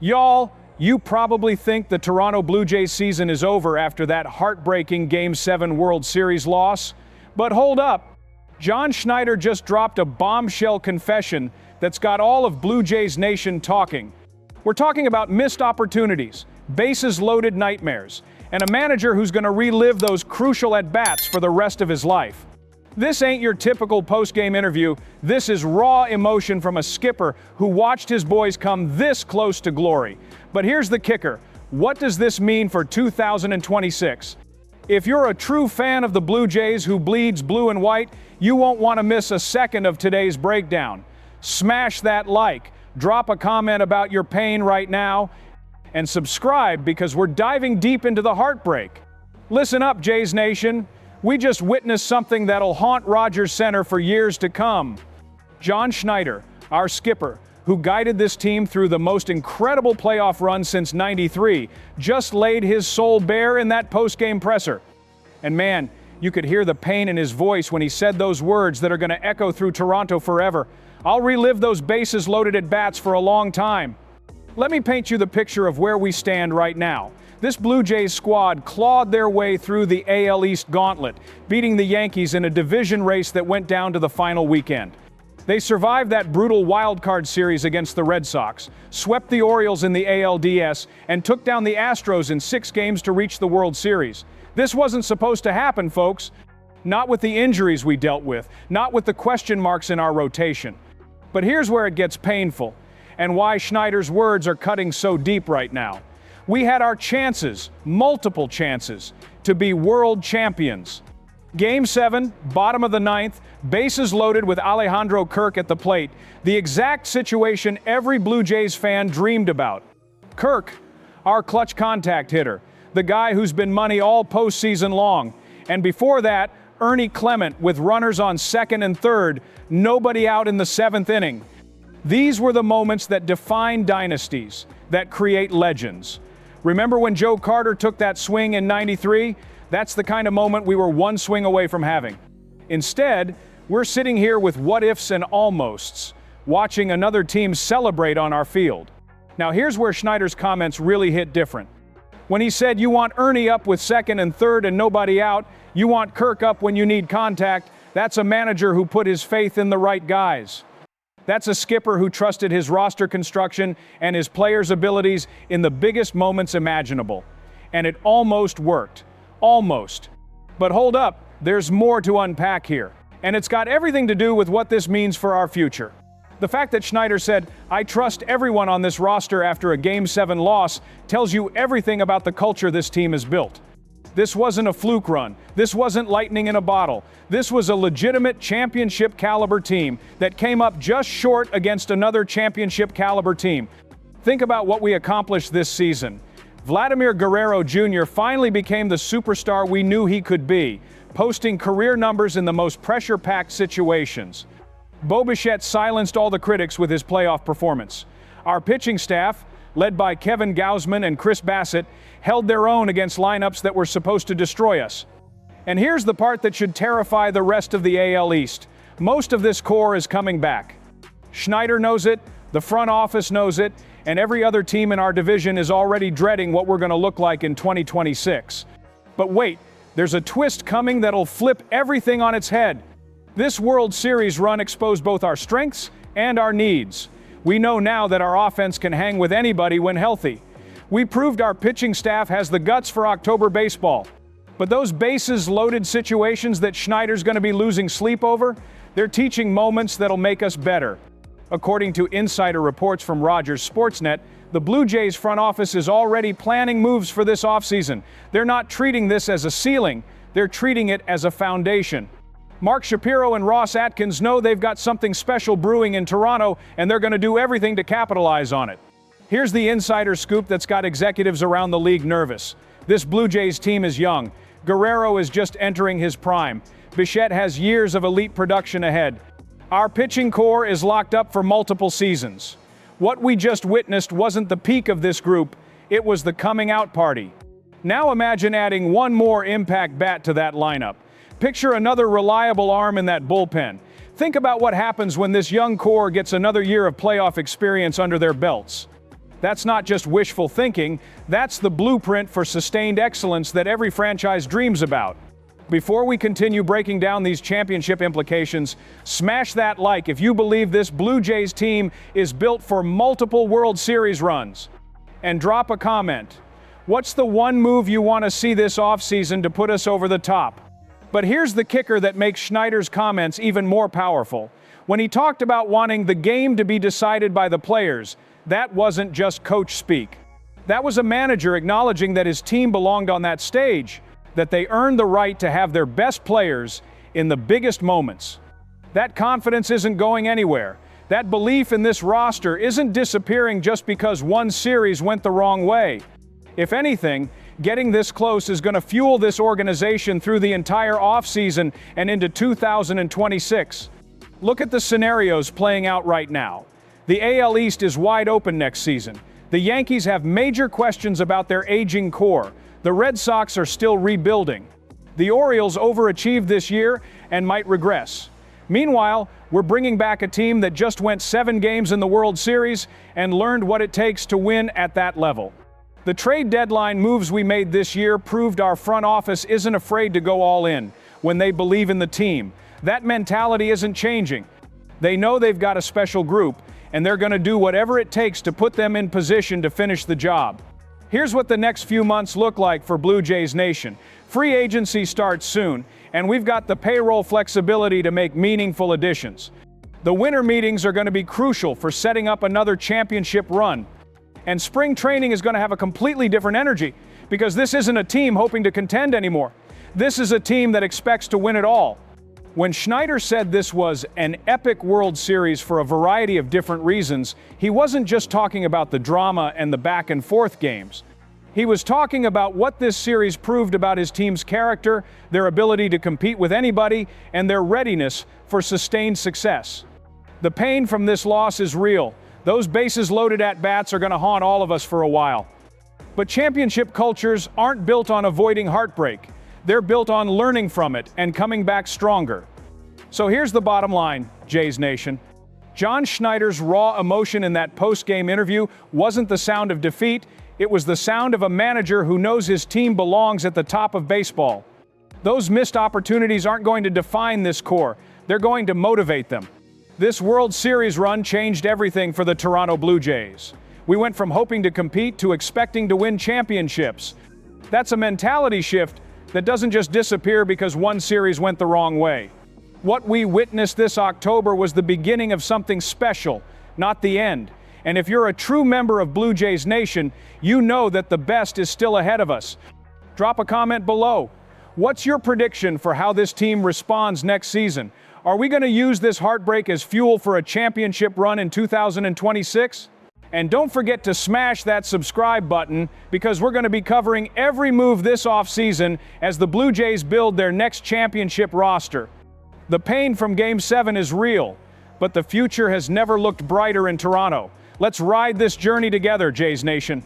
Y'all, you probably think the Toronto Blue Jays season is over after that heartbreaking Game 7 World Series loss. But hold up. John Schneider just dropped a bombshell confession that's got all of Blue Jays Nation talking. We're talking about missed opportunities, bases-loaded nightmares, and a manager who's going to relive those crucial at-bats for the rest of his life. This ain't your typical post-game interview. This is raw emotion from a skipper who watched his boys come this close to glory. But here's the kicker. What does this mean for 2026? If you're a true fan of the Blue Jays who bleeds blue and white, you won't want to miss a second of today's breakdown. Smash that like, drop a comment about your pain right now, and subscribe because we're diving deep into the heartbreak. Listen up, Jays Nation. We just witnessed something that'll haunt Rogers Center for years to come. John Schneider, our skipper, who guided this team through the most incredible playoff run since '93, just laid his soul bare in that post-game presser. And man, you could hear the pain in his voice when he said those words that are going to echo through Toronto forever. I'll relive those bases-loaded at-bats for a long time. Let me paint you the picture of where we stand right now. This Blue Jays squad clawed their way through the AL East gauntlet, beating the Yankees in a division race that went down to the final weekend. They survived that brutal wild-card series against the Red Sox, swept the Orioles in the ALDS, and took down the Astros in 6 games to reach the World Series. This wasn't supposed to happen, folks. Not with the injuries we dealt with, not with the question marks in our rotation. But here's where it gets painful, and why Schneider's words are cutting so deep right now. We had our chances, multiple chances, to be world champions. Game 7, bottom of the 9th, bases loaded with Alejandro Kirk at the plate, the exact situation every Blue Jays fan dreamed about. Kirk, our clutch contact hitter, the guy who's been money all postseason long. And before that, Ernie Clement with runners on second and third, nobody out in the 7th inning. These were the moments that define dynasties, that create legends. Remember when Joe Carter took that swing in '93? That's the kind of moment we were one swing away from having. Instead, we're sitting here with what-ifs and almosts, watching another team celebrate on our field. Now here's where Schneider's comments really hit different. When he said you want Ernie up with second and third and nobody out, you want Kirk up when you need contact, that's a manager who put his faith in the right guys. That's a skipper who trusted his roster construction and his players' abilities in the biggest moments imaginable. And it almost worked. Almost. But hold up, there's more to unpack here. And it's got everything to do with what this means for our future. The fact that Schneider said, "I trust everyone on this roster" after a Game 7 loss tells you everything about the culture this team has built. This wasn't a fluke run. This wasn't lightning in a bottle. This was a legitimate championship caliber team that came up just short against another championship caliber team. Think about what we accomplished this season. Vladimir Guerrero Jr. finally became the superstar we knew he could be, posting career numbers in the most pressure-packed situations. Bo Bichette silenced all the critics with his playoff performance. Our pitching staff, led by Kevin Gausman and Chris Bassett, held their own against lineups that were supposed to destroy us. And here's the part that should terrify the rest of the AL East. Most of this core is coming back. Schneider knows it, the front office knows it, and every other team in our division is already dreading what we're going to look like in 2026. But wait, there's a twist coming that'll flip everything on its head. This World Series run exposed both our strengths and our needs. We know now that our offense can hang with anybody when healthy. We proved our pitching staff has the guts for October baseball. But those bases-loaded situations that Schneider's going to be losing sleep over, they're teaching moments that'll make us better. According to insider reports from Rogers Sportsnet, the Blue Jays front office is already planning moves for this offseason. They're not treating this as a ceiling, they're treating it as a foundation. Mark Shapiro and Ross Atkins know they've got something special brewing in Toronto, and they're going to do everything to capitalize on it. Here's the insider scoop that's got executives around the league nervous. This Blue Jays team is young. Guerrero is just entering his prime. Bichette has years of elite production ahead. Our pitching core is locked up for multiple seasons. What we just witnessed wasn't the peak of this group, it was the coming out party. Now imagine adding one more impact bat to that lineup. Picture another reliable arm in that bullpen. Think about what happens when this young core gets another year of playoff experience under their belts. That's not just wishful thinking, that's the blueprint for sustained excellence that every franchise dreams about. Before we continue breaking down these championship implications, smash that like if you believe this Blue Jays team is built for multiple World Series runs. And drop a comment. What's the one move you want to see this offseason to put us over the top? But here's the kicker that makes Schneider's comments even more powerful. When he talked about wanting the game to be decided by the players, that wasn't just coach speak. That was a manager acknowledging that his team belonged on that stage, that they earned the right to have their best players in the biggest moments. That confidence isn't going anywhere. That belief in this roster isn't disappearing just because one series went the wrong way. If anything, getting this close is going to fuel this organization through the entire offseason and into 2026. Look at the scenarios playing out right now. The AL East is wide open next season. The Yankees have major questions about their aging core. The Red Sox are still rebuilding. The Orioles overachieved this year and might regress. Meanwhile, we're bringing back a team that just went 7 games in the World Series and learned what it takes to win at that level. The trade deadline moves we made this year proved our front office isn't afraid to go all in when they believe in the team. That mentality isn't changing. They know they've got a special group, and they're going to do whatever it takes to put them in position to finish the job. Here's what the next few months look like for Blue Jays Nation. Free agency starts soon, and we've got the payroll flexibility to make meaningful additions. The winter meetings are going to be crucial for setting up another championship run. And spring training is going to have a completely different energy, because this isn't a team hoping to contend anymore. This is a team that expects to win it all. When Schneider said this was an epic World Series for a variety of different reasons, he wasn't just talking about the drama and the back-and-forth games. He was talking about what this series proved about his team's character, their ability to compete with anybody, and their readiness for sustained success. The pain from this loss is real. Those bases-loaded at-bats are going to haunt all of us for a while. But championship cultures aren't built on avoiding heartbreak. They're built on learning from it and coming back stronger. So here's the bottom line, Jays Nation. John Schneider's raw emotion in that post-game interview wasn't the sound of defeat, it was the sound of a manager who knows his team belongs at the top of baseball. Those missed opportunities aren't going to define this core, they're going to motivate them. This World Series run changed everything for the Toronto Blue Jays. We went from hoping to compete to expecting to win championships. That's a mentality shift that doesn't just disappear because one series went the wrong way. What we witnessed this October was the beginning of something special, not the end. And if you're a true member of Blue Jays Nation, you know that the best is still ahead of us. Drop a comment below. What's your prediction for how this team responds next season? Are we going to use this heartbreak as fuel for a championship run in 2026? And don't forget to smash that subscribe button, because we're going to be covering every move this offseason as the Blue Jays build their next championship roster. The pain from Game 7 is real, but the future has never looked brighter in Toronto. Let's ride this journey together, Jays Nation.